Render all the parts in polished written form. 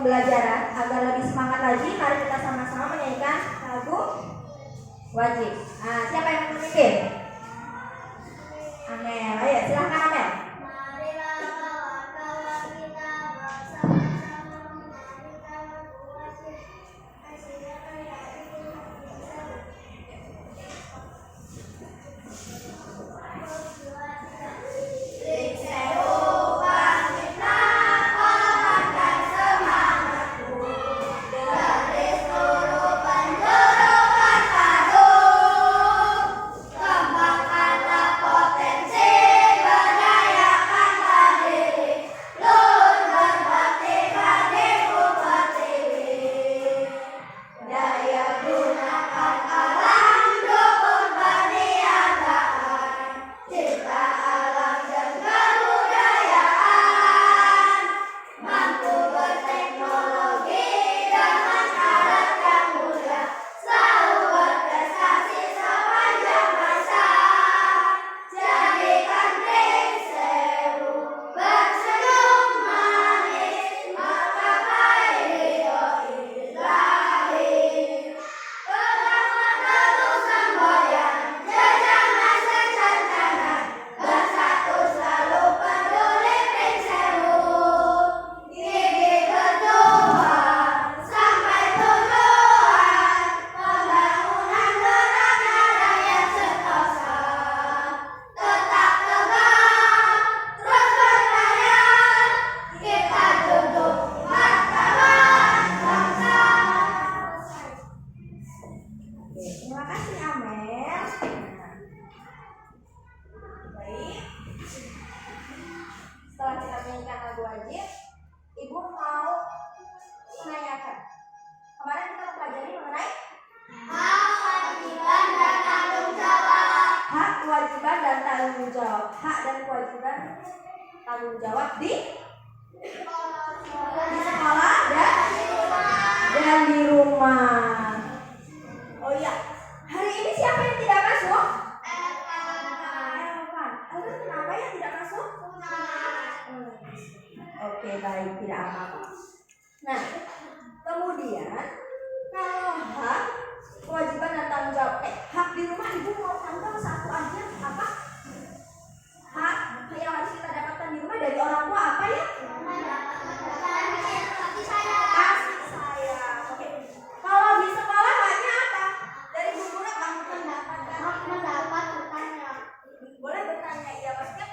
pembelajaran. Agar lebih semangat lagi, mari kita sama-sama menyanyikan lagu wajib. Nah, siapa yang memimpin? Amel, ayo silahkan Amel. Marilah kawan-kawan kita bersama-sama menyanyikan lagu wajib. Silakan ya, tanggung jawab di sekolah dan di rumah. Oh iya, hari ini siapa yang tidak masuk? Elvan. Kenapa yang tidak masuk? Oke, baik, tidak apa-apa. Nah, kemudian kalau hak, kewajiban dan tanggung jawab, hak di rumah ibu mau tanggung satu aja apa? Hak yang harus kita dapatkan di rumah dari orang tua apa ya? Kasih sayang. Oke. Kalau di sekolah haknya apa? Dari Bu Guru kamu mendapat bertanya. Boleh bertanya ya maksudnya?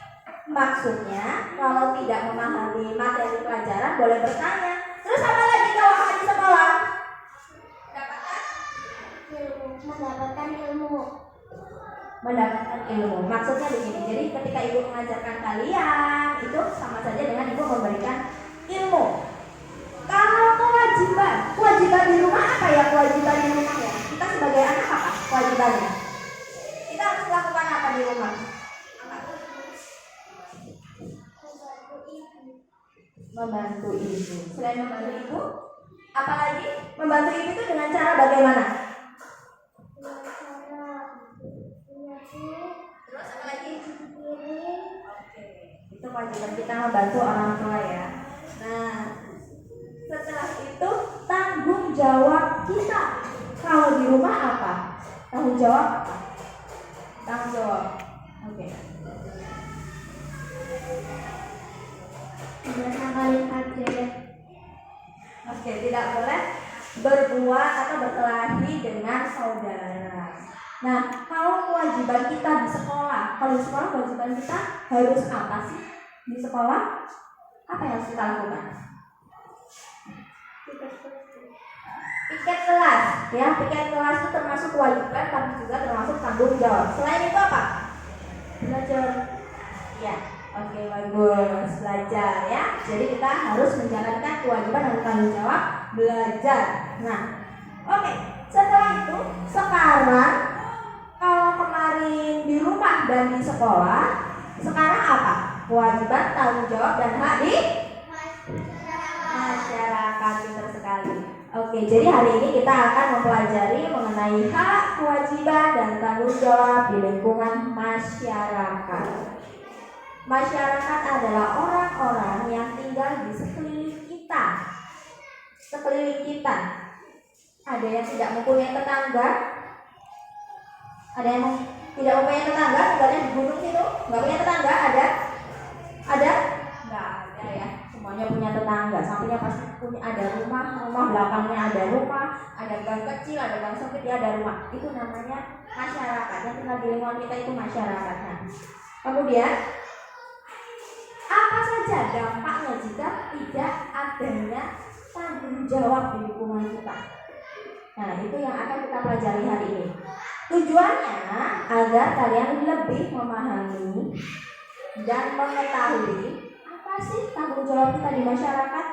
Maksudnya kalau tidak memahami materi pelajaran boleh bertanya. Terus apa lagi kalau hak di sekolah? Mendapatkan ilmu. Maksudnya begini. Jadi ketika ibu mengajarkan kalian itu sama saja dengan ibu memberikan ilmu. Kalau kewajiban di rumah apa ya? Kewajiban di rumah ya. Kita sebagai anak apa kewajibannya? Kita harus melakukan apa di rumah? Membantu ibu. Selain membantu ibu, apalagi membantu ibu itu dengan cara bagaimana? Terus apa lagi? Oke, itu kewajiban kita membantu orang tua ya. Nah, setelah itu tanggung jawab kita. Kalau di rumah apa? Tanggung jawab apa? Tanggung jawab. Oke. Oke, tidak boleh berbuat atau berkelahi dengan saudara. Nah, kalau kewajiban kita di sekolah, kalau di sekolah kewajiban kita harus apa sih? Di sekolah apa yang harus kita lakukan? Piket kelas, ya. Piket kelas itu termasuk kewajiban, tapi juga termasuk tanggung jawab. Selain itu apa? Belajar. Ya, oke, bagus, belajar ya. Jadi kita harus menjalankan kewajiban dan tanggung jawab belajar. Nah, oke. Setelah itu, sekarang kalau kemarin di rumah dan di sekolah, sekarang apa? Kewajiban, tanggung jawab, dan hak di masyarakat. Pintar sekali. Oke, jadi hari ini kita akan mempelajari mengenai hak, kewajiban, dan tanggung jawab di lingkungan masyarakat. Masyarakat adalah orang-orang yang tinggal di sekeliling kita. sekeliling kita. Ada yang tidak mempunyai tetangga, ada yang tidak mempunyai tetangga, tinggalnya di gunung situ, nggak punya tetangga, ada? Nggak ada ya. Semuanya punya tetangga, sampingnya pasti punya, ada rumah belakangnya ada rumah, ada gang kecil, ada gang sempit, ya ada rumah. Itu namanya masyarakat. Yang tinggal di lingkungan kita itu masyarakatnya. Kemudian apa saja dampaknya jika tidak adanya tanggung jawab di lingkungan kita? Nah, itu yang akan kita pelajari hari ini. Tujuannya agar kalian lebih memahami dan mengetahui apa sih tanggung jawab kita di masyarakat.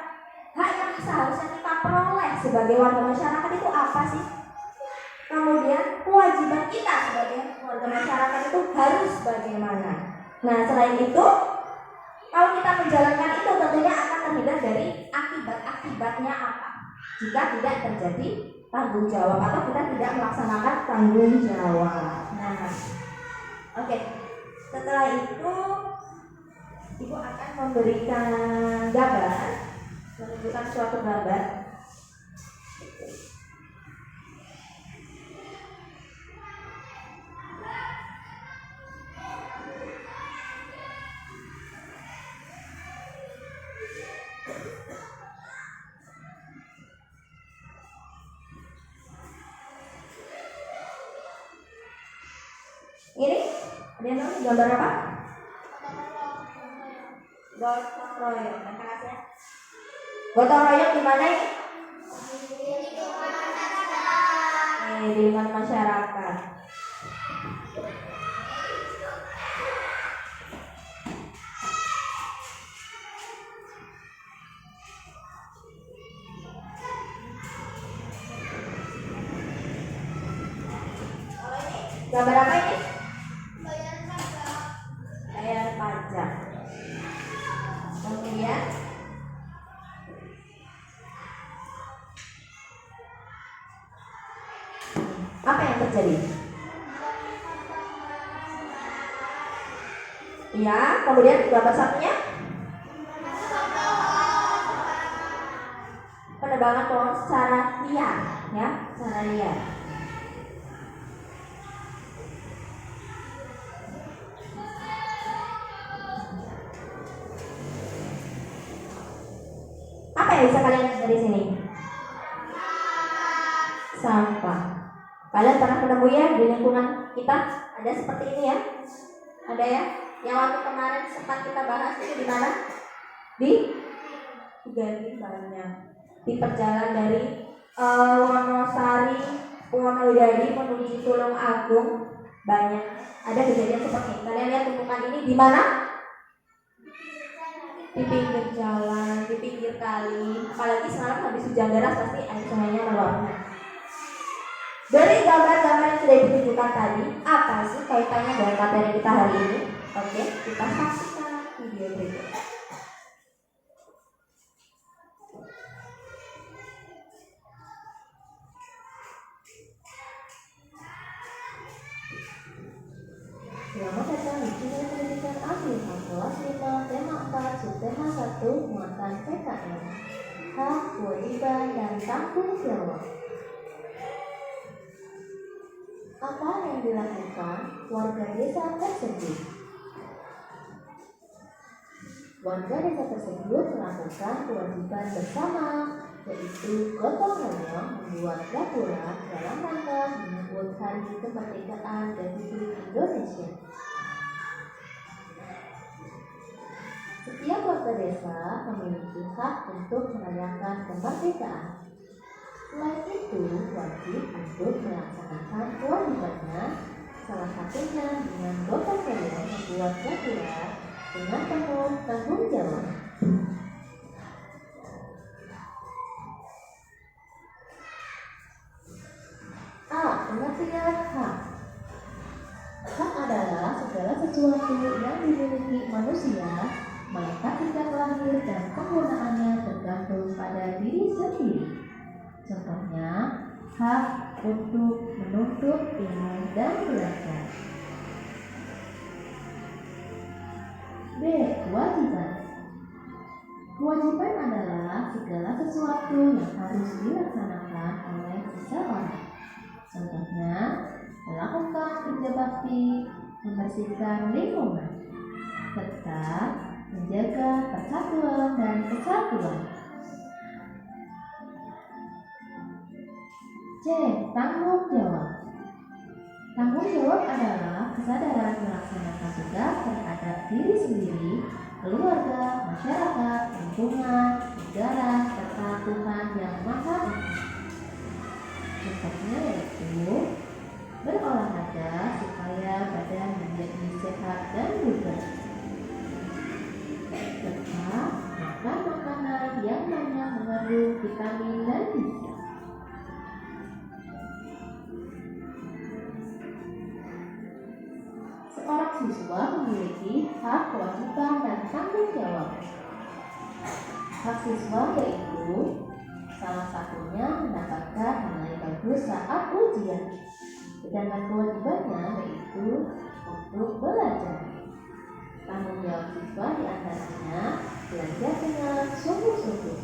Hak yang seharusnya kita peroleh sebagai warga masyarakat itu apa sih? Kemudian kewajiban kita sebagai warga masyarakat itu harus bagaimana? Nah, selain itu, kalau kita menjalankan itu tentunya akan terhindar dari akibat-akibatnya apa jika tidak terjadi tanggung jawab atau kita tidak melaksanakan tanggung jawab. Nah, oke. Setelah itu Ibu akan memberikan gambar, menunjukkan suatu gambar. Ini ada yang tahu gambar apa? Gotong royong. Gotong royong di mana ini? Di lingkungan masyarakat. Gambar apa ini? Bayar pajak. Kemudian apa yang terjadi? Ya, kemudian gambar satunya penebangan pohon secara liar, ya, secara liar. Apa yang bisa kalian lihat dari sini? Sampah. Kalian pernah menemui ya di lingkungan kita ada seperti ini ya? Ada ya? Yang waktu kemarin sempat kita bahas itu di mana? Di Gali banyak. Di perjalanan dari Wonosari, Wonodadi menuju Tulung Agung banyak. Ada kejadian seperti ini. Kalian lihat tumpukan ini di mana? Di pinggir jalan, di pinggir kali. Apalagi semalam habis hujan deras pasti air sungainya meluap. Dari gambar-gambar yang sudah ditunjukkan tadi, apa sih kaitannya dengan materi kita hari ini? Oke, kita saksikan video berikut. Selamat datang di channel pendidikan Afrika kelas 5 tema 4 subtema 1 muatan PKN hak, kewajiban, dan tanggung jawab. Apa yang dilakukan warga desa tersebut? Warga desa tersebut melakukan kewajiban bersama, yaitu gotong royong membuat gapura dalam rangka menyambut Hari Kemerdekaan Republik Indonesia. Setiap warga desa memiliki hak untuk merayakan kemerdekaan. Selain itu, wajib untuk melaksanakan kewajibannya, salah satunya dengan gotong royong membuat gapura dengan penuh tanggung jawab. A. Pengertian hak. Hak adalah segala sesuatu yang dimiliki manusia, melekat sejak lahir dan penggunaannya tergantung pada diri sendiri. Contohnya, hak untuk menuntut ilmu dan belajar. B. Kewajiban. Kewajiban adalah segala sesuatu sesuatu yang harus dilaksanakan oleh seseorang. Contohnya, melakukan kerja bakti, membersihkan lingkungan, serta menjaga persatuan dan kesatuan. C. Tanggung jawab. Tanggung jawab adalah kesadaran melaksanakan tugas terhadap diri sendiri, keluarga, masyarakat, lingkungan, negara, serta Tuhan Yang Maha Esa. Contohnya yaitu berolahraga supaya badan menjadi sehat dan bugar, serta makan makanan yang banyak mengandung vitamin dan gizi. Seorang siswa memiliki hak, kewajiban, dan tanggung jawab. Hak siswa yaitu salah satunya mendapatkan nilai bagus saat ujian. Sedangkan kewajibannya yaitu untuk belajar. Tanggung jawab siswa diantaranya belajar dengan sungguh-sungguh.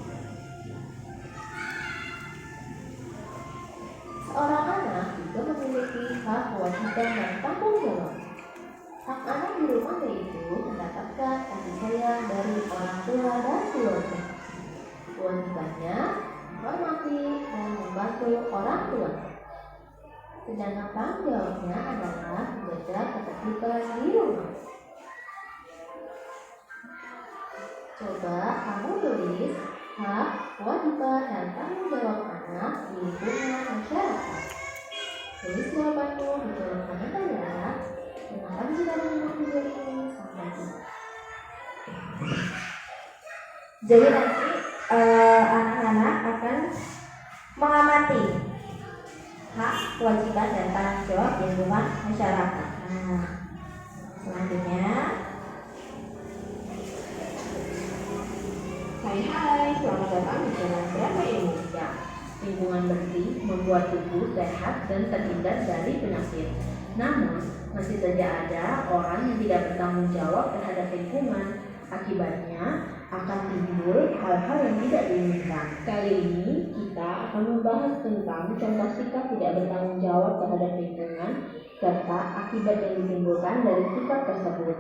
Seorang anak juga memiliki hak, kewajiban, dan tanggung jawab. Hak anak di rumah yaitu mendapatkan kasih sayang dari orang tua dan keluarga. Kewajibannya menghormati dan membantu orang tua. Sedangkan tanggung jawabnya adalah menjaga ketertiban di rumah. Coba kamu tulis hak, kewajiban, dan tanggung jawab anak di lingkungan masyarakat. Tulis jawabanmu di kolom komentar ya. Terima kasih sudah menonton video ini. Sampai jumpa. Jadi nanti anak-anak akan mengamati hak, kewajiban, dan tanggung jawab di lingkungan masyarakat. Nah, selanjutnya, hai, selamat datang di channel Berapa Indonesia. Lingkungan bersih membuat tubuh sehat dan terhindar dari penyakit. Namun, masih saja ada orang yang tidak bertanggung jawab terhadap lingkungan. Akibatnya akan timbul hal-hal yang tidak diinginkan. Kali ini kita akan membahas tentang contoh sikap tidak bertanggung jawab terhadap lingkungan serta akibat yang ditimbulkan dari sikap tersebut.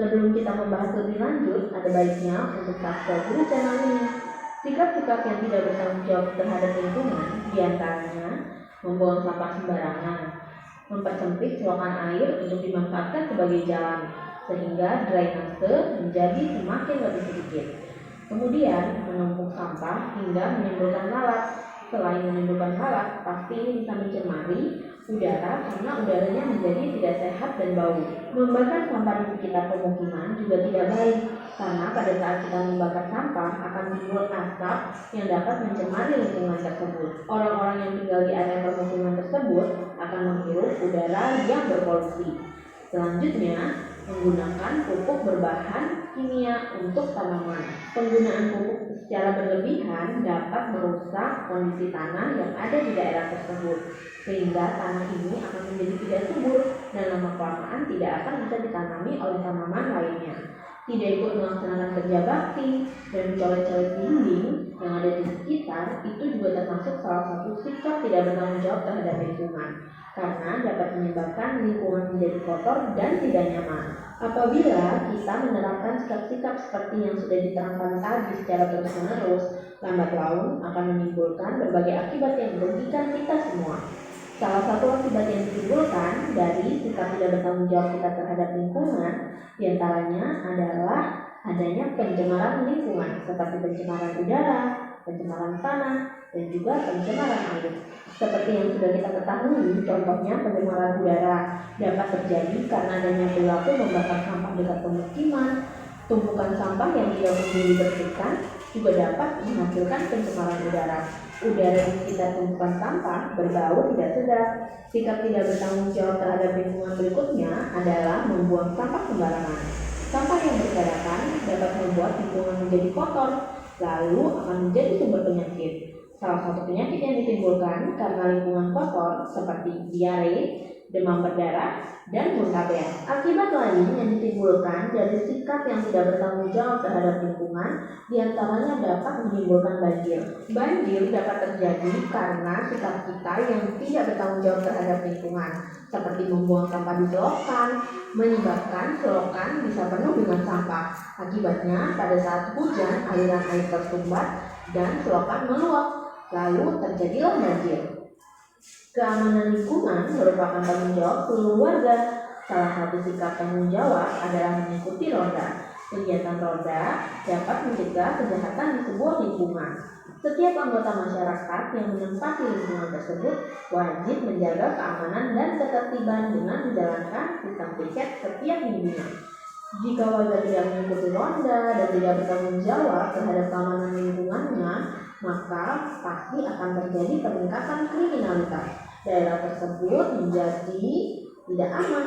Sebelum kita membahas lebih lanjut, ada baiknya untuk subscribe dulu channel ini. Sikap-sikap yang tidak bertanggung jawab terhadap lingkungan diantaranya membuang sampah sembarangan, mempersempit selokan air untuk dimanfaatkan sebagai jalan, sehingga drainase menjadi semakin lebih sedikit. Kemudian menumpuk sampah hingga menimbulkan lalat. Selain menimbulkan lalat, pasti ini bisa mencemari udara karena udaranya menjadi tidak sehat dan bau. Membakar sampah di sekitar pemukiman juga tidak baik, karena pada saat kita membakar sampah akan timbul asap yang dapat mencemari lingkungan tersebut. Orang-orang yang tinggal di area pemukiman tersebut akan menghirup udara yang berpolusi. Selanjutnya, menggunakan pupuk berbahan kimia untuk tanaman. Penggunaan pupuk secara berlebihan dapat merusak kondisi tanah yang ada di daerah tersebut, sehingga tanah ini akan menjadi tidak subur dan lama-kelamaan tidak akan bisa ditanami oleh tanaman lainnya. Tidak ikut melaksanakan kerja bakti dan mencoret-coret dinding yang ada di sekitar itu juga termasuk salah satu sikap tidak bertanggung jawab terhadap lingkungan, karena dapat menyebabkan lingkungan menjadi kotor dan tidak nyaman. Apabila kita menerapkan sikap-sikap seperti yang sudah diterangkan tadi secara terus-menerus, lambat laun akan menimbulkan berbagai akibat yang merugikan kita semua. Salah satu akibat yang ditimbulkan dari sikap tidak bertanggung jawab kita terhadap lingkungan diantaranya adalah adanya pencemaran lingkungan seperti pencemaran udara, pencemaran tanah, dan juga pencemaran air. Seperti yang sudah kita ketahui, contohnya pencemaran udara dapat terjadi karena adanya perilaku membakar sampah dekat pemukiman. Tumpukan sampah yang tidak kunjung dibersihkan juga dapat menghasilkan pencemaran udara. Udara di sekitar tumpukan sampah berbau tidak sedap. Sikap tidak bertanggung jawab terhadap lingkungan berikutnya adalah membuang sampah sembarangan. Sampah yang berserakan dapat membuat lingkungan menjadi kotor, lalu akan menjadi sumber penyakit. Salah satu penyakit yang ditimbulkan karena lingkungan kotor seperti diare, demam berdarah, dan muntaber. Akibat lain yang ditimbulkan dari sikap yang tidak bertanggung jawab terhadap lingkungan, diantaranya dapat menimbulkan banjir. Banjir dapat terjadi karena sikap kita yang tidak bertanggung jawab terhadap lingkungan, seperti membuang sampah di selokan, menyebabkan selokan bisa penuh dengan sampah. Akibatnya, pada saat hujan, aliran air tersumbat dan selokan meluap, lalu terjadilah banjir. Keamanan lingkungan merupakan tanggung jawab seluruh warga. Salah satu sikap tanggung jawab adalah mengikuti roda. Kegiatan roda dapat mencegah kejahatan di sebuah lingkungan. Setiap anggota masyarakat yang menempati lingkungan tersebut wajib menjaga keamanan dan ketertiban dengan menjalankan sistem piket setiap minggunya. Jika warga tidak mengikuti ronda dan tidak bertanggung jawab terhadap keamanan lingkungannya, maka pasti akan terjadi peningkatan kriminalitas. Daerah tersebut menjadi tidak aman.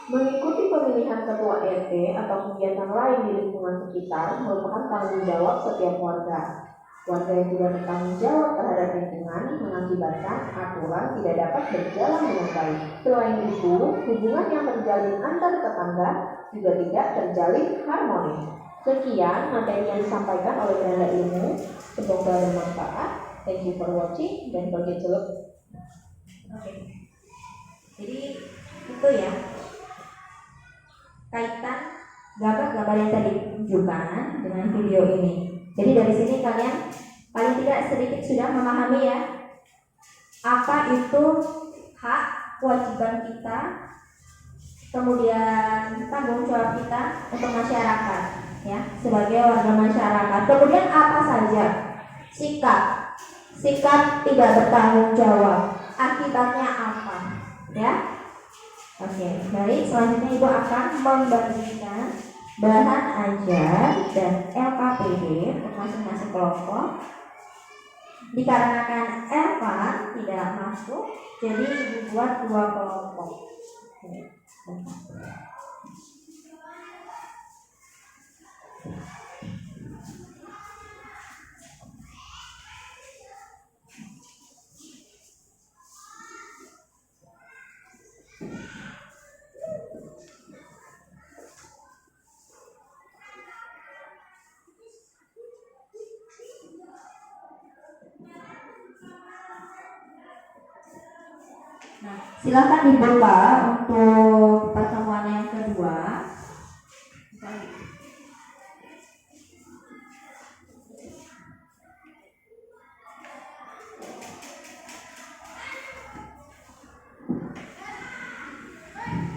Mengikuti pemilihan ketua RT atau kegiatan lain di lingkungan sekitar merupakan tanggung jawab setiap warga. Warga yang tidak bertanggung jawab terhadap lingkungan mengakibatkan aturan tidak dapat berjalan dengan baik. Selain itu, hubungan yang terjalin antar tetangga juga tidak terjalin harmonis. Sekian materi yang disampaikan oleh Beranda Ilmu. Semoga bermanfaat. Thank you for watching dan forget to look. Oke. Jadi itu ya kaitan gambar-gambar yang tadi ditunjukkan dengan video ini. Jadi dari sini kalian paling tidak sedikit sudah memahami ya apa itu hak kewajiban kita, kemudian tanggung jawab kita untuk masyarakat ya sebagai warga masyarakat. Kemudian apa saja sikap tidak bertanggung jawab, akibatnya apa ya. Oke, baik, selanjutnya Ibu akan membagikan bahan ajar dan LKPD untuk masing-masing kelompok. Dikarenakan Elvan tidak masuk, jadi Ibu buat 2 kelompok. Nah, silakan dibuka untuk pertemuan yang kedua.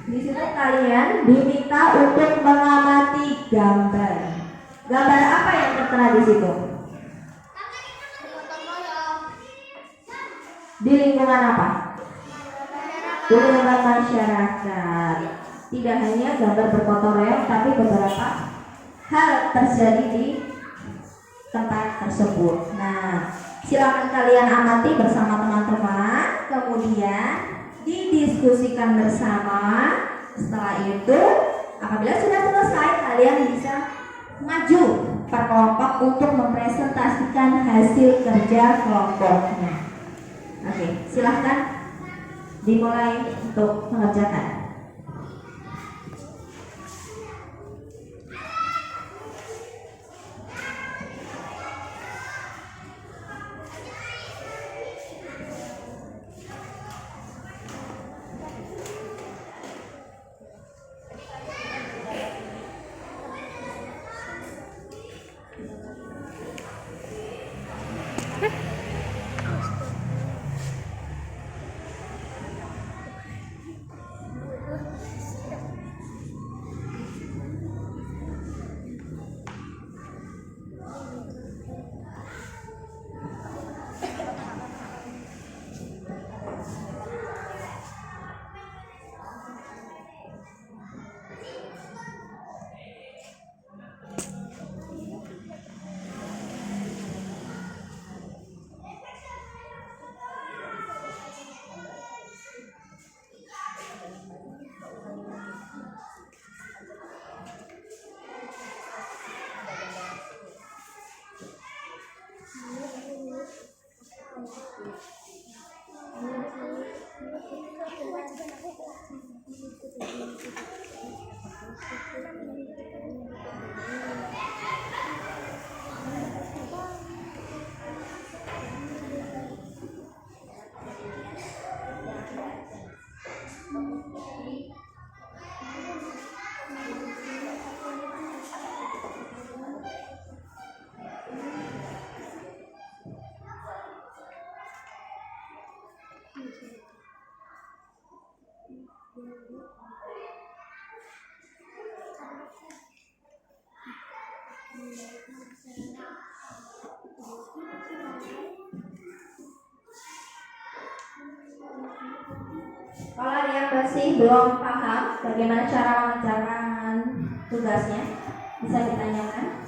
Di situ kalian diminta untuk mengamati gambar. Gambar apa yang tertera di situ? Di lingkungan apa? Di lingkungan masyarakat. Tidak hanya gambar bergotong royong, tapi beberapa hal terjadi di tempat tersebut. Nah, silakan kalian amati bersama teman-teman, kemudian didiskusikan bersama. Setelah itu, apabila sudah selesai, kalian bisa maju per kelompok untuk mempresentasikan hasil kerja kelompoknya. Oke, silahkan dimulai untuk mengerjakan. Kalau ada yang masih belum paham bagaimana cara mengerjakan tugasnya, bisa ditanyakan.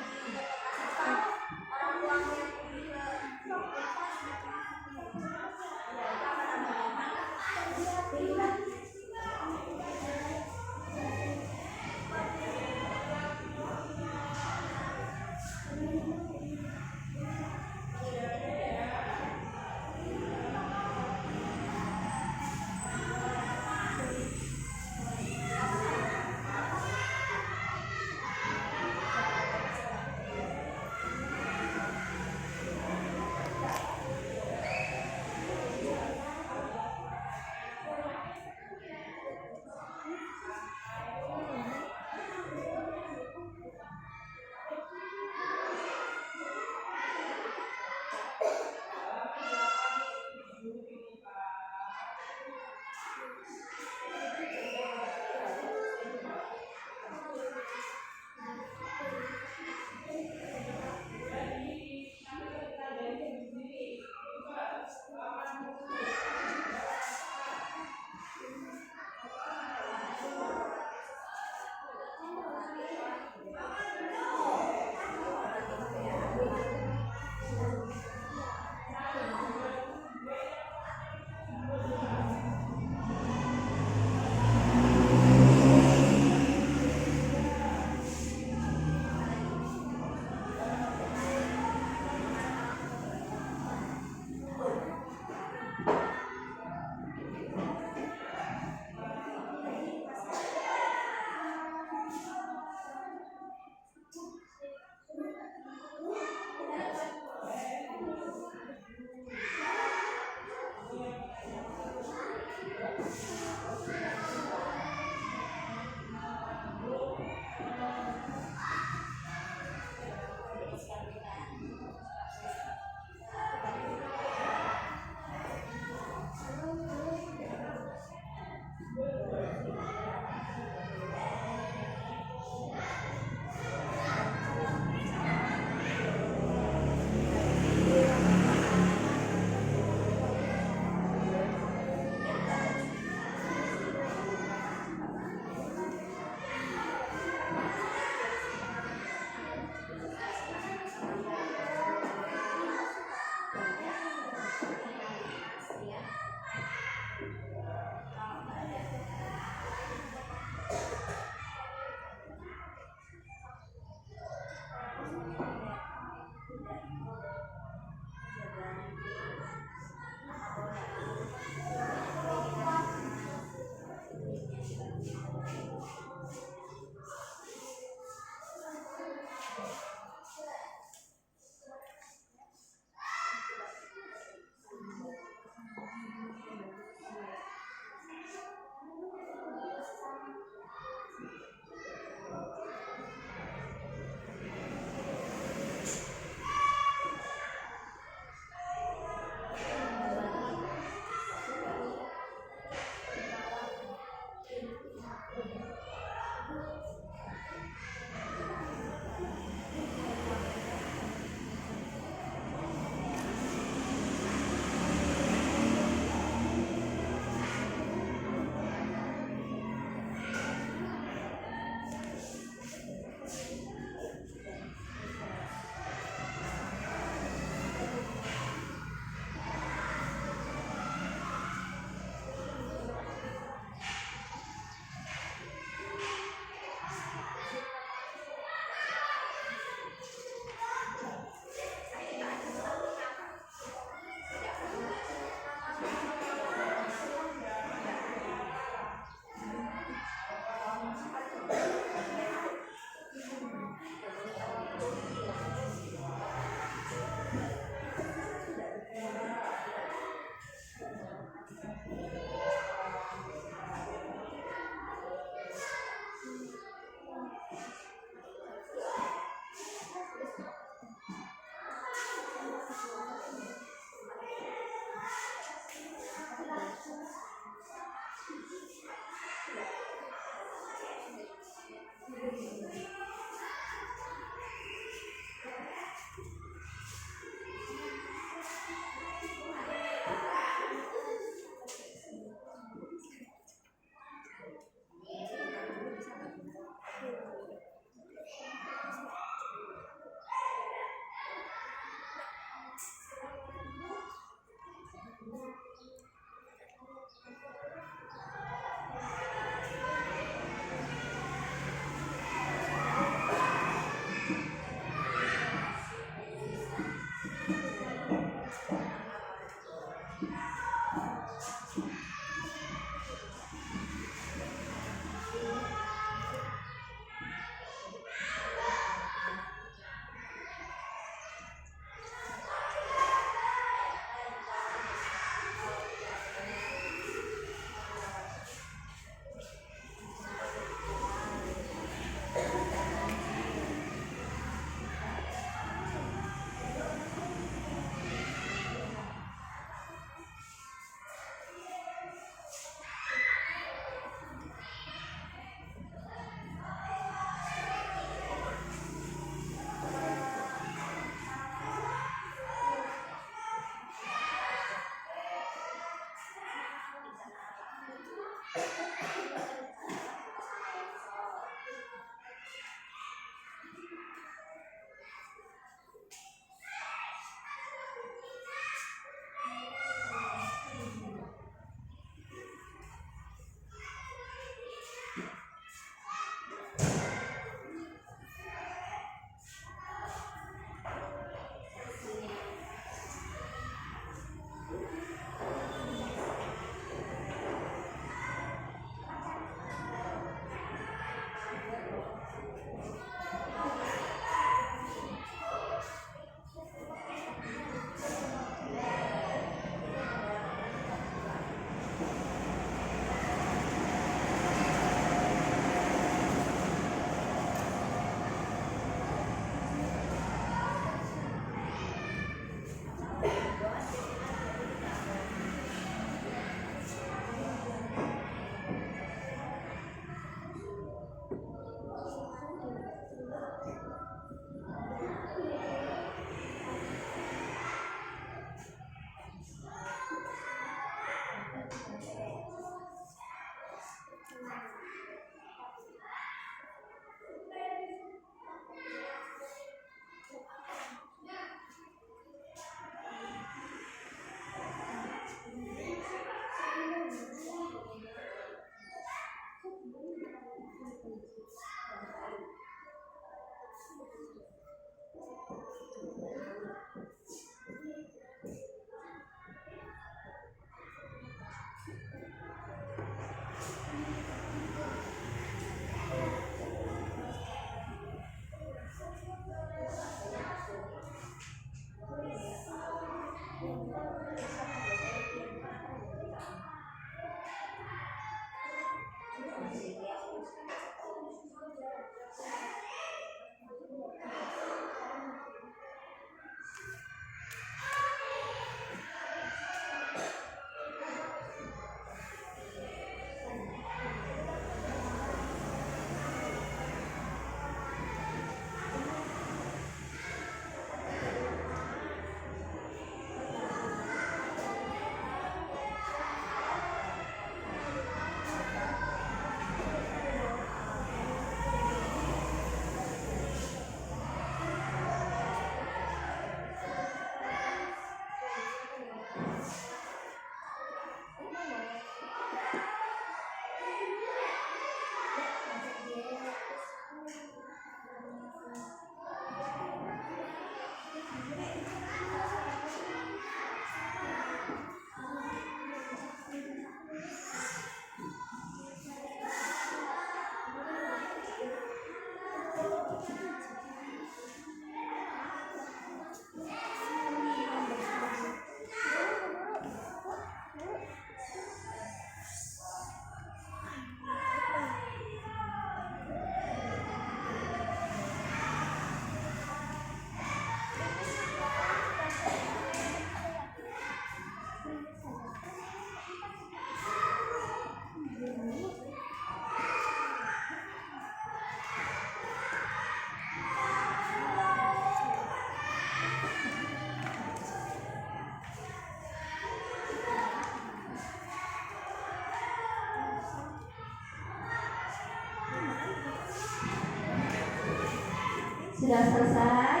Sudah selesai?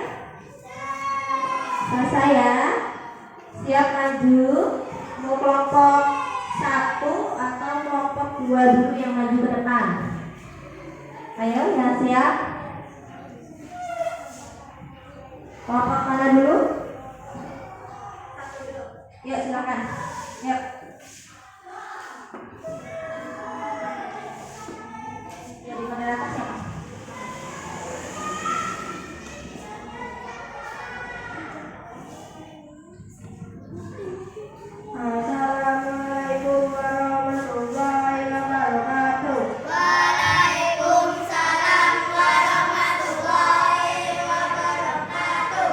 Selesai ya? Siap maju? Mau kelompok 1 atau kelompok 2 dulu yang maju ke depan? Ayo ya, siap? Kelompok mana dulu? 1 dulu. Yuk silakan. Yuk. Ya, di mana atas ya? Assalamualaikum warahmatullahi wabarakatuh. Waalaikumsalam warahmatullahi wabarakatuh.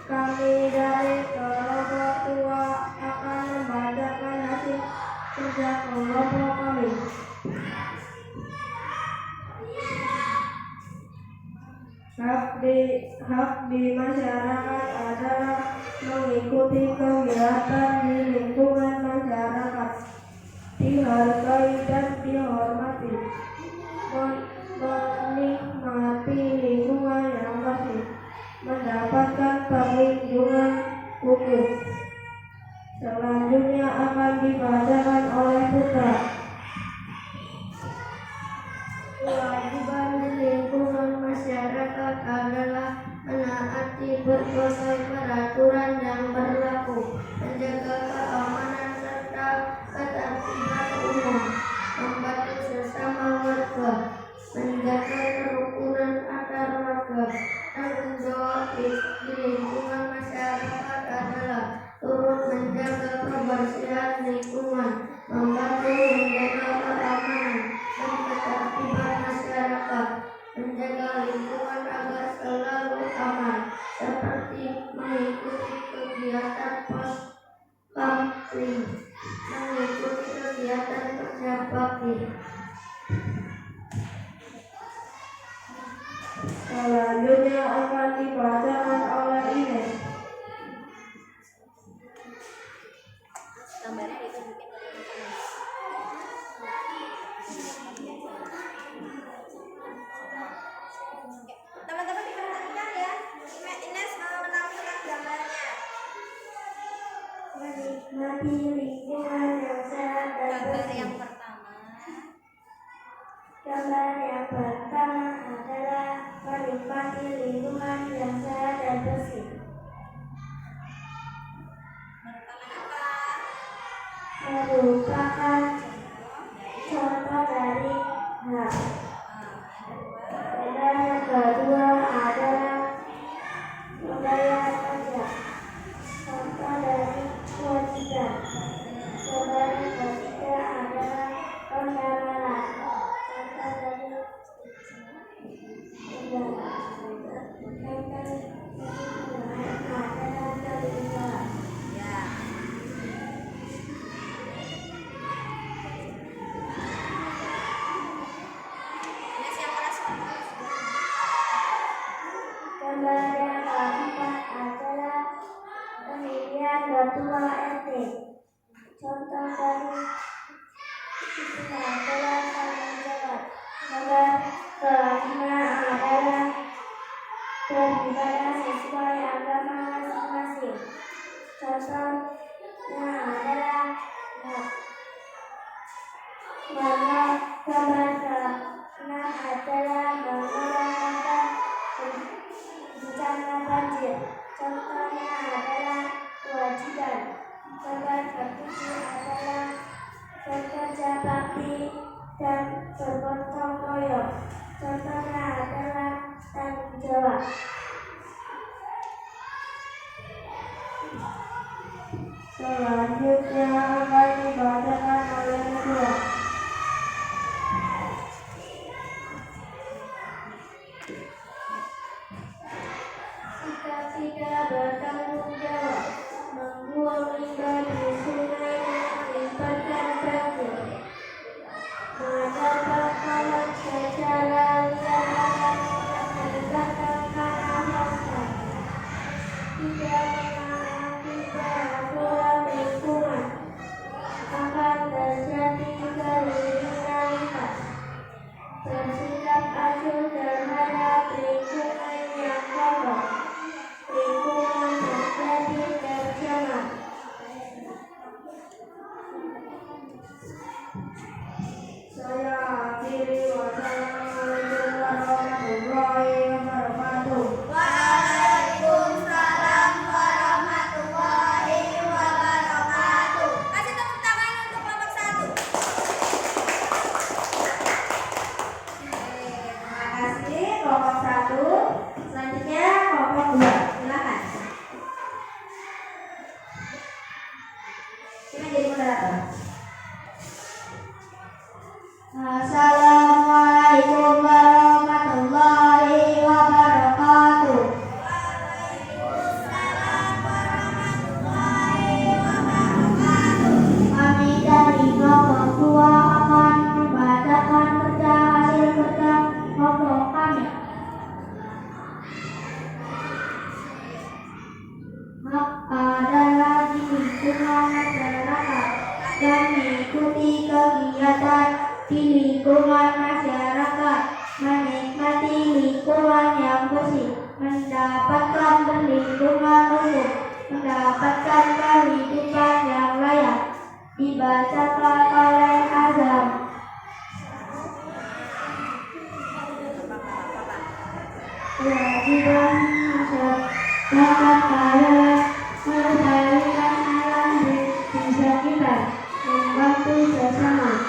Kami dari kelompok tua akan membacakan hasil kerja kelompok kami. Hak di masyarakat adalah mengikuti kegiatan di lingkungan masyarakat, dihargai dan dihormati, menikmati lingkungan yang bersih, mendapatkan perlindungan hukum. Selanjutnya akan dibacakan oleh Putra. Kewajiban di lingkungan masyarakat adalah menaati berbagai peraturan yang berlaku, menjaga keamanan serta ketertiban umum, membantu sesama warga, menjaga kerukunan antar warga. Tanggung jawab di lingkungan masyarakat adalah turut menjaga kebersihan lingkungan, membantu menjaga keamanan dan ketertiban masyarakat, menjaga lingkungan agar selalu aman, seperti mengikuti kegiatan pos kamling, mengikuti kegiatan kerja bakti. Selanjutnya akan dibacakan oleh Ines. Teman-teman diperhatikan ya, Ines menampilkan gambarnya. Menikmati lingkungan yang sehat dan bersih. Gambar yang pertama adalah menikmati lingkungan yang sehat dan bersih. Merupakan contoh dari hak. Dan yang kedua adalah budaya kerja, contoh dari kewajiban. Dan yang ketiga adalah pengamalan, contoh sesuai agama masing-masing. Contohnya adalah gambar keenam adalah mengurangi bencana banjir. Contohnya adalah kewajiban. Gambar ketujuh adalah bekerja bakti dan bergotong royong. Contohnya adalah tanggung jawab. Selanjutnya akan dibacakan oleh ketua. Jika tidak bertanggung jawab, membuang limbah di sungai mengakibatkan banjir, mengajar bakalan secara liar akan meninggalkan tanah longsor, tidak menaati peraturan lingkungan, akan terjadi kriminalitas, bersikap acuh terhadap lingkungan yang kotor, lingkungan menjadi tercemar. Saya akhiri. Wassalamualaikum warahmatullahi wabarakatuh. Waalaikumsalam warahmatullahi wabarakatuh. Kasih tepuk tangan untuk kelompok 1. Terima kasih kelompok 1. Selanjutnya kelompok 2. Silakan. Kita jadi moderator. Assalamualaikum warahmatullahi wabarakatuh. Waalaikumsalam warahmatullahi wabarakatuh. Kami dari kelompok 2 akan membacakan kerja hasil kerja kelompok kami. Hak adalah di lingkungan masyarakat dan mengikuti kegiatan di lingkungan masyarakat, menikmati lingkungan yang bersih, mendapatkan perlindungan hukum, mendapatkan kehidupan yang layak. Dibacakan oleh Azam. Kewajiban masyarakat adalah melestarikan alam di sekitar, membantu sesama,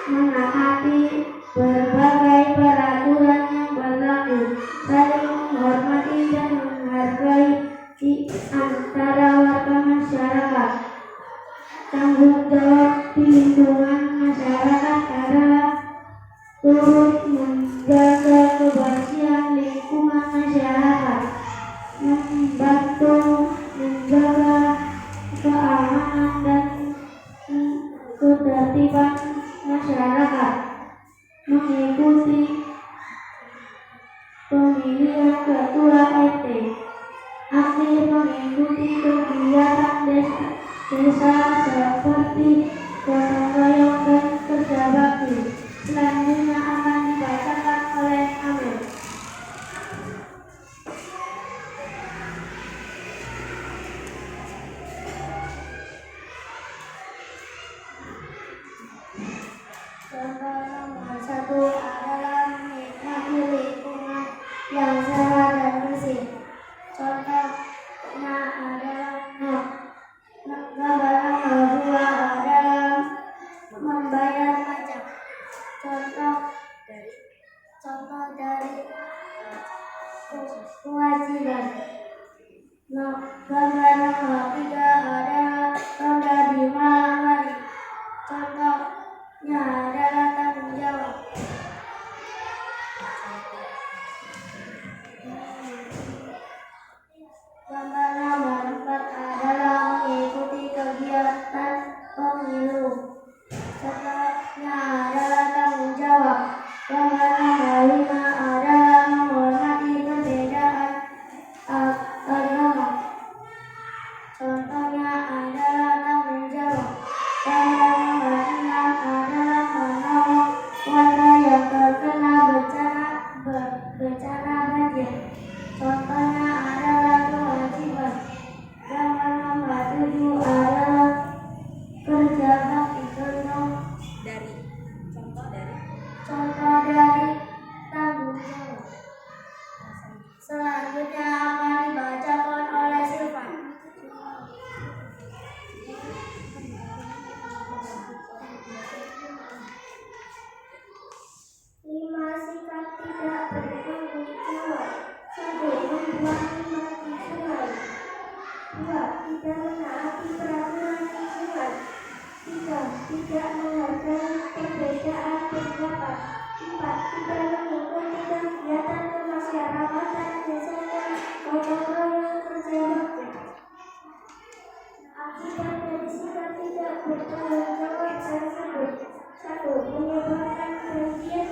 menaati berbagai peraturan yang berlaku, saling menghormati dan menghargai di antara warga masyarakat. Tanggung jawab di lingkungan masyarakat adalah turut menjaga kebersihan lingkungan masyarakat, membantu menjaga keamanan dan ketertiban masyarakat, mengikuti pemilihan ketua RT, aktif mengikuti kegiatan desa seperti gotong royong dan kerja bakti. Selanjutnya akan dibacakan oleh Amel. Contoh nomor 1 adalah menikmati lingkungan yang sehat dan bersih. Contohnya adalah gambar nomor 2 adalah membayar pajak. Contoh dari kewajiban. Gambar nomor 3 adalah ronda di malam hari. Contohnya adalah tanggung jawab. Gambar nomor 4 adalah mengikuti kegiatan pemilu. Contohnya adalah tanggung jawab. Gambar nomor 5 adalah menghormati perbedaan agama. Contohnya adalah tanggung jawab. Gambar nomor 6 adalah 4. Tidak mengikuti kegiatan kemasyarakatan biasanya gotong royong kerja bakti. Akibat dari sikap tidak bertanggung jawab tersebut, 1. Menyebabkan kerugian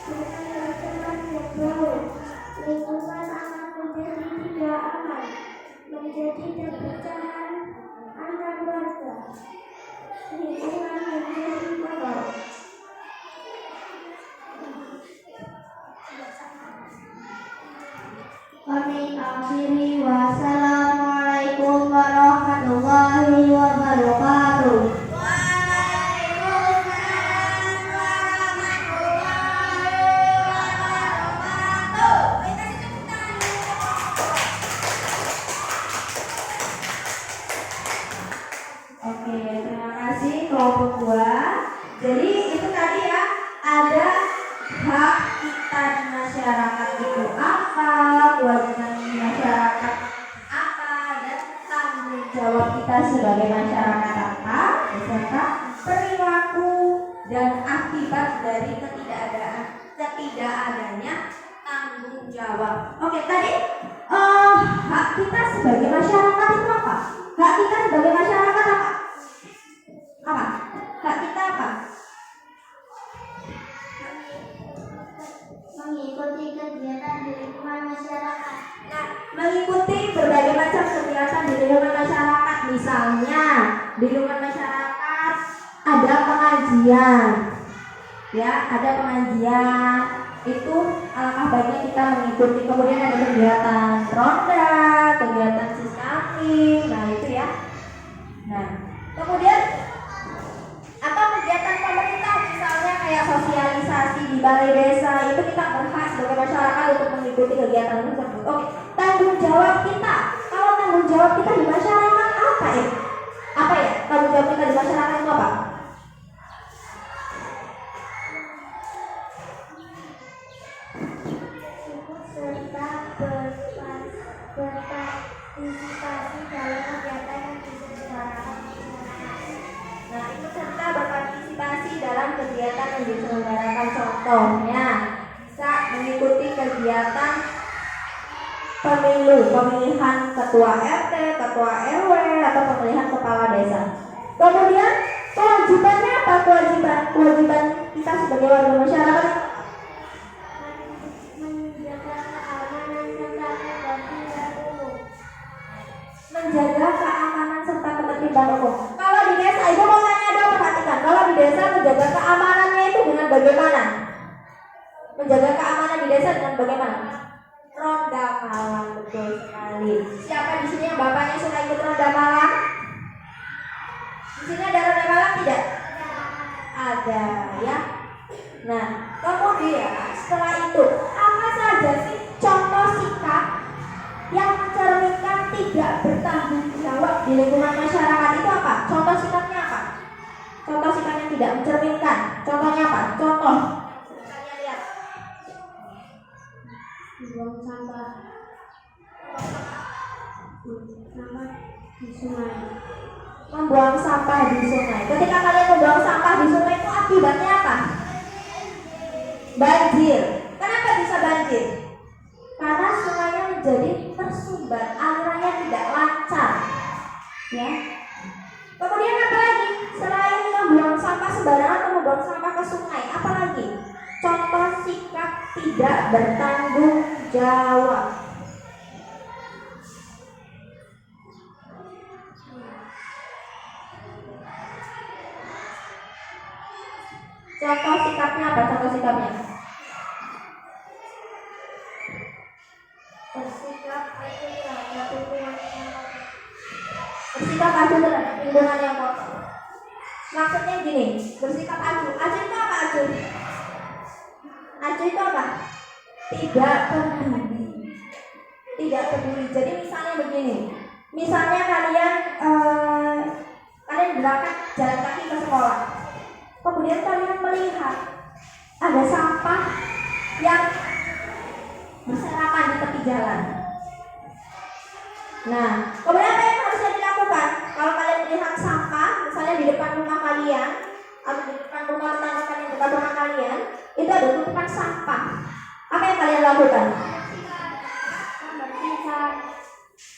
berupa teman dan bau. Lingkungan akan menjadi tidak aman, menjadi perpecahan antar warga. Lingkungan menjadi kotor. Kami akhiri, wassalamualaikum warahmatullahi wabarakatuh. Waalaikumsalam warahmatullahi wabarakatuh. Kita tepuk tangan. Oke, terima kasih kelompok 2. Jadi itu tadi ya, ada hak kita di masyarakat itu apa, kewajiban di masyarakat apa, dan tanggung jawab kita sebagai masyarakat apa, beserta perilaku dan akibat dari ketidakadanya tanggung jawab. Oke, tadi hak kita sebagai masyarakat itu apa? Hak kita sebagai masyarakat apa? Apa? Hak kita apa? Mengikuti kegiatan di lingkungan masyarakat. Nah, mengikuti berbagai macam kegiatan di lingkungan masyarakat. Misalnya, di lingkungan masyarakat ada pengajian. Ya, ada pengajian. Itu alangkah baiknya kita mengikuti. Kemudian ada kegiatan ronda, kegiatan siskating. Nah, itu ya. Nah, kemudian atau kegiatan pemerintah misalnya kayak sosialisasi di balai desa, itu kita berhak sebagai masyarakat untuk mengikuti kegiatan tersebut. Oke, tanggung jawab kita. Kalau tanggung jawab kita di masyarakat apa ya? Apa ya? Tanggung jawab kita di masyarakat itu apa? Ikut serta berpartisipasi dalam kegiatan yang diselenggarakan masyarakat. Nah, ikut serta berpartisipasi dalam kegiatan yang diselenggarakan. Contohnya, bisa mengikuti kegiatan pemilihan ketua RT, ketua RW, atau pemilihan kepala desa. Kemudian, kewajibannya apa? Kewajiban kita sebagai warga masyarakat Menjaga keamanan serta ketertiban umum. menjaga keamanan serta ketertiban umum. Kalau di desa, ibu mau tanya dong, perhatikan. Kalau di desa menjaga keamanannya itu dengan bagaimana? Menjaga keamanan di desa dengan bagaimana? Ronda malam, betul sekali. Siapa di sini yang bapaknya suka ikut ronda malam? Di sini ada ronda malam tidak? Ada ya. Nah, kemudian setelah itu apa saja sih contoh sikap yang mencerminkan tidak bertanggung jawab di lingkungan masyarakat itu apa? Contoh sikapnya apa? Contoh sikap yang tidak mencerminkan. Contohnya apa? Contoh. Kalian lihat. Buang sampah di sungai. Membuang sampah di sungai. Ketika kalian membuang sampah di sungai itu akibatnya apa? Banjir. Kenapa bisa banjir? Karena sungainya menjadi tersumbat, alirannya tidak lancar. Ya. Kemudian apa lagi? Selain membuang sampah sembarangan atau membuang sampah ke sungai, apa lagi? Contoh sikap tidak bertanggung jawab. Contoh sikapnya apa? Contoh sikapnya? Bersikap acuh terhadap lingkungan yang kotor. Bersikap acuh terhadap lingkungan yang kotor. Maksudnya gini, bersikap acuh. Acuh itu apa acuh? Acuh itu apa? Tidak peduli. Tidak peduli. Jadi misalnya begini. Misalnya kalian berangkat jalan kaki ke sekolah. Kemudian kalian melihat ada sampah yang berserakan di tepi jalan. Nah, kemudian apa yang harusnya dilakukan? Kalau kalian melihat sampah, misalnya di depan rumah kalian atau di depan rumah tetangga kalian, depan rumah kalian, itu ada tumpukan sampah. Apa yang kalian lakukan?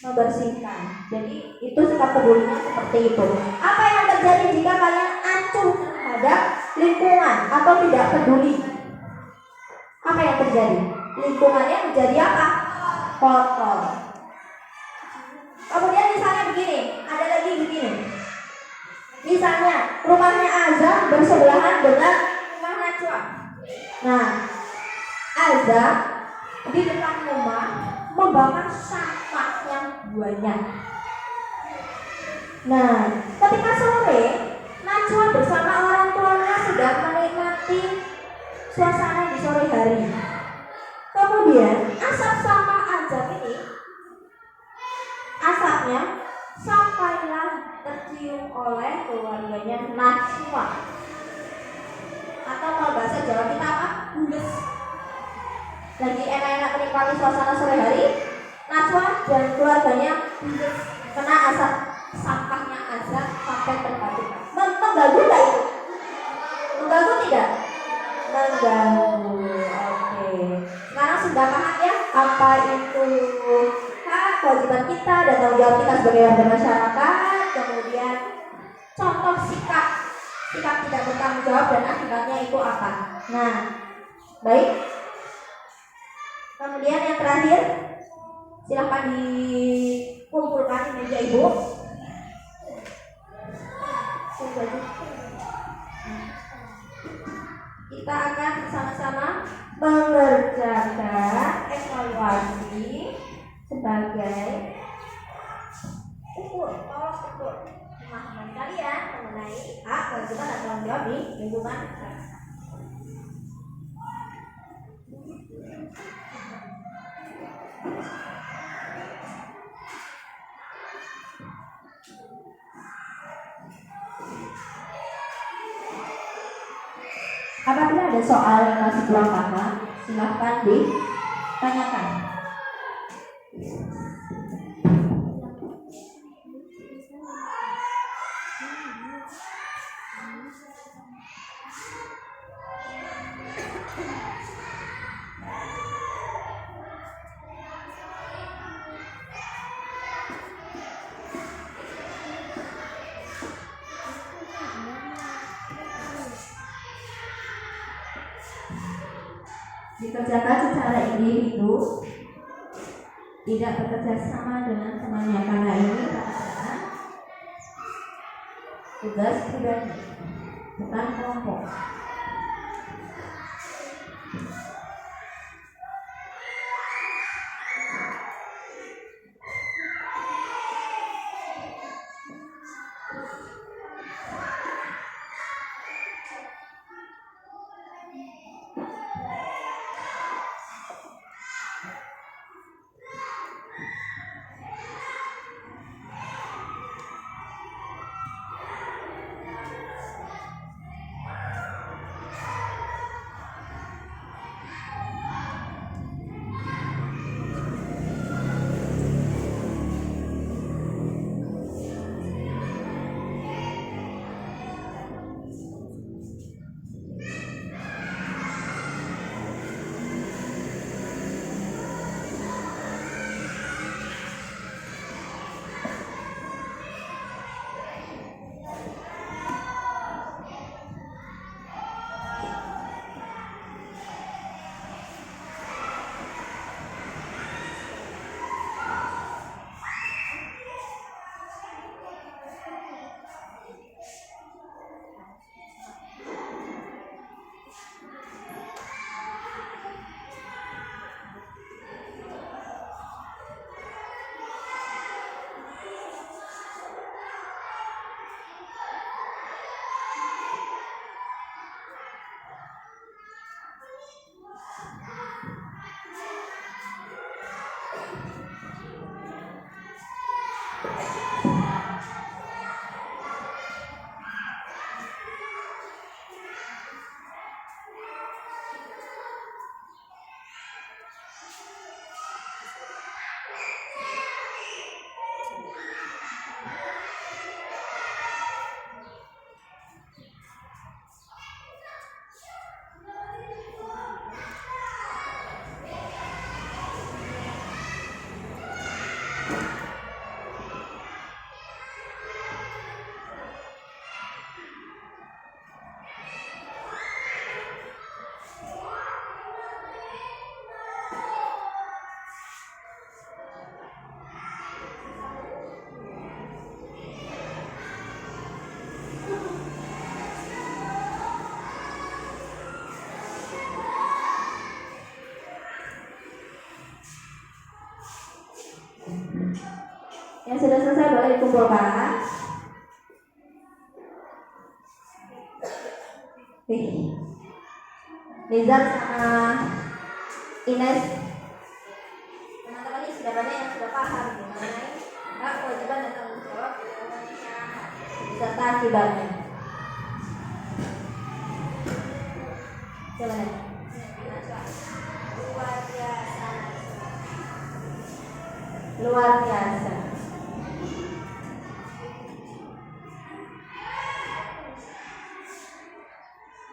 Membersihkan. Jadi itu sikap pedulinya seperti itu. Apa yang terjadi jika kalian acuh terhadap lingkungan atau tidak peduli? Apa yang terjadi? Lingkungannya menjadi apa? Kotor. Kemudian misalnya begini, ada lagi begini. Misalnya rumahnya Azam bersebelahan dengan rumah Najwa. Nah, Azam di depan rumah membakar sampah yang banyak. Nah, ketika sore Najwa bersama orang tuanya sedang menikmati suasana di sore hari. Kemudian asap sampah Azam ini, asapnya sampailah tercium oleh keluarganya Najwa. Atau kalau bahasa Jawa kita apa? Bules. Lagi enak-enak menikmati suasana sore hari, Najwa dan keluarganya bules kena asap sampahnya Azam sampai terbakar. Mengganggu tidak itu? Mengganggu tidak? Mengganggu. Oke. Sekarang sudah paham ya apa itu hak, kewajiban kita dan tanggung jawab kita sebagai warga masyarakat. Kemudian contoh sikap tidak bertanggung jawab dan akibatnya itu apa. Nah, baik. Kemudian yang terakhir, silahkan dikumpulkan di meja ibu. Kita akan sama-sama mengerjakan evaluasi sebagai ukur pemahaman kalian mengenai hak, kewajiban dan tanggung jawab di lingkungan masyarakat. Apabila ada soal yang masih kurang paham, silahkan ditanyakan. Dikerjakan secara individu, tidak bekerja sama dengan temannya karena ini adalah tugas pribadi, bukan kelompok. Yang sudah selesai boleh dikumpulkan. Nizar sama Ines, teman-teman ini sudah banyak yang sudah paham mengenai hak, kewajiban dan tanggung jawab beserta akibatnya. Coba lihat. Luar biasa. Luar biasa.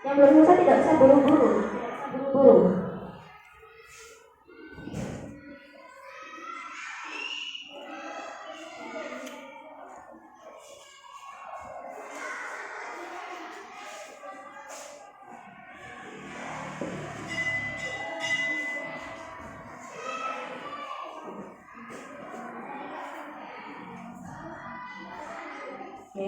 Yang belum selesai tidak usah buru-buru. Buru-buru. Oke.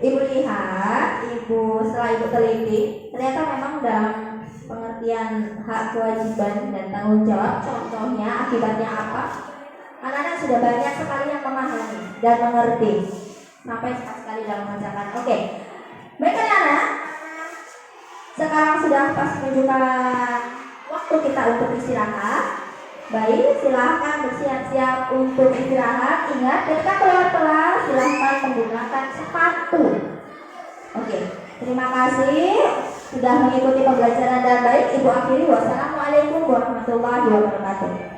Ibu lihat, setelah ibu teliti, ternyata memang dalam pengertian hak, kewajiban dan tanggung jawab, contohnya akibatnya apa, anak-anak sudah banyak sekali yang memahami dan mengerti sampai cepat sekali dalam mengerjakan. Oke, baik anak-anak, sekarang sudah pas menunjukkan waktu kita untuk istirahat. Baik, silahkan bersiap-siap untuk istirahat. Ingat, ketika keluar kelas silahkan menggunakan sepatu. Oke, terima kasih sudah mengikuti pembelajaran dan baik. Ibu akhiri, wassalamualaikum warahmatullahi wabarakatuh.